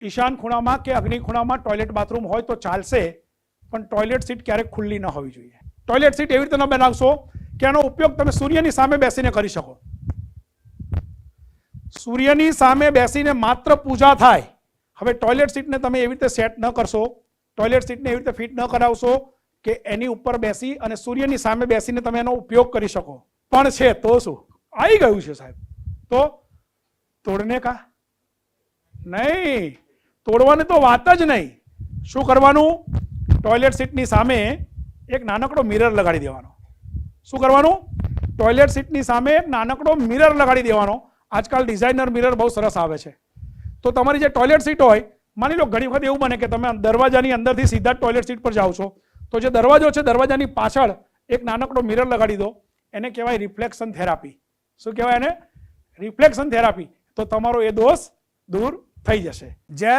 ઈશાન ખૂણામાં કે અગ્નિ ખૂણામાં ટોયલેટ બાથરૂમ હોય તો ચાલશે, પણ ટોયલેટ સીટ ક્યારેક ખુલ્લી ન હોવી જોઈએ. ટોયલેટ સીટ એવી રીતે ન બનાવશો કે એનો ઉપયોગ તમે સૂર્યની સામે બેસીને કરી શકો. સૂર્યની સામે બેસીને માત્ર પૂજા થાય. હવે ટોયલેટ સીટને તમે એવી રીતે સેટ ન કરશો, ટોયલેટ સીટને એવી રીતે ફિટ ન કરાવશો કે એની ઉપર બેસી અને સૂર્યની સામે બેસીને તમે એનો ઉપયોગ કરી શકો. પણ છે તો શું, આવી ગયું છે સાહેબ, તો તોડને કા નહીં, તોડવાની તો વાત જ નહીં. શું કરવાનું? ટોયલેટ સીટની સામે એક નાનકડો મિરર લગાડી દેવાનો. શું કરવાનું? ટોયલેટ સીટની સામે એક નાનકડો મિરર લગાડી દેવાનો. આજકાલ ડિઝાઇનર મિરર બહુ સરસ આવે છે. તો તમારી જે ટોયલેટ સીટ હોય, માની લો ઘણી વખત એવું બને કે તમે દરવાજાની અંદરથી સીધા ટોયલેટ સીટ પર જાઓ છો, તો જે દરવાજો છે દરવાજાની પાછળ એક નાનકડો મિરર લગાડી દો. એને કહેવાય રિફ્લેક્શન થેરાપી. શું કહેવાય એને? Reflection therapy. તો તમારો એ દોષ દૂર થઈ જશે. જય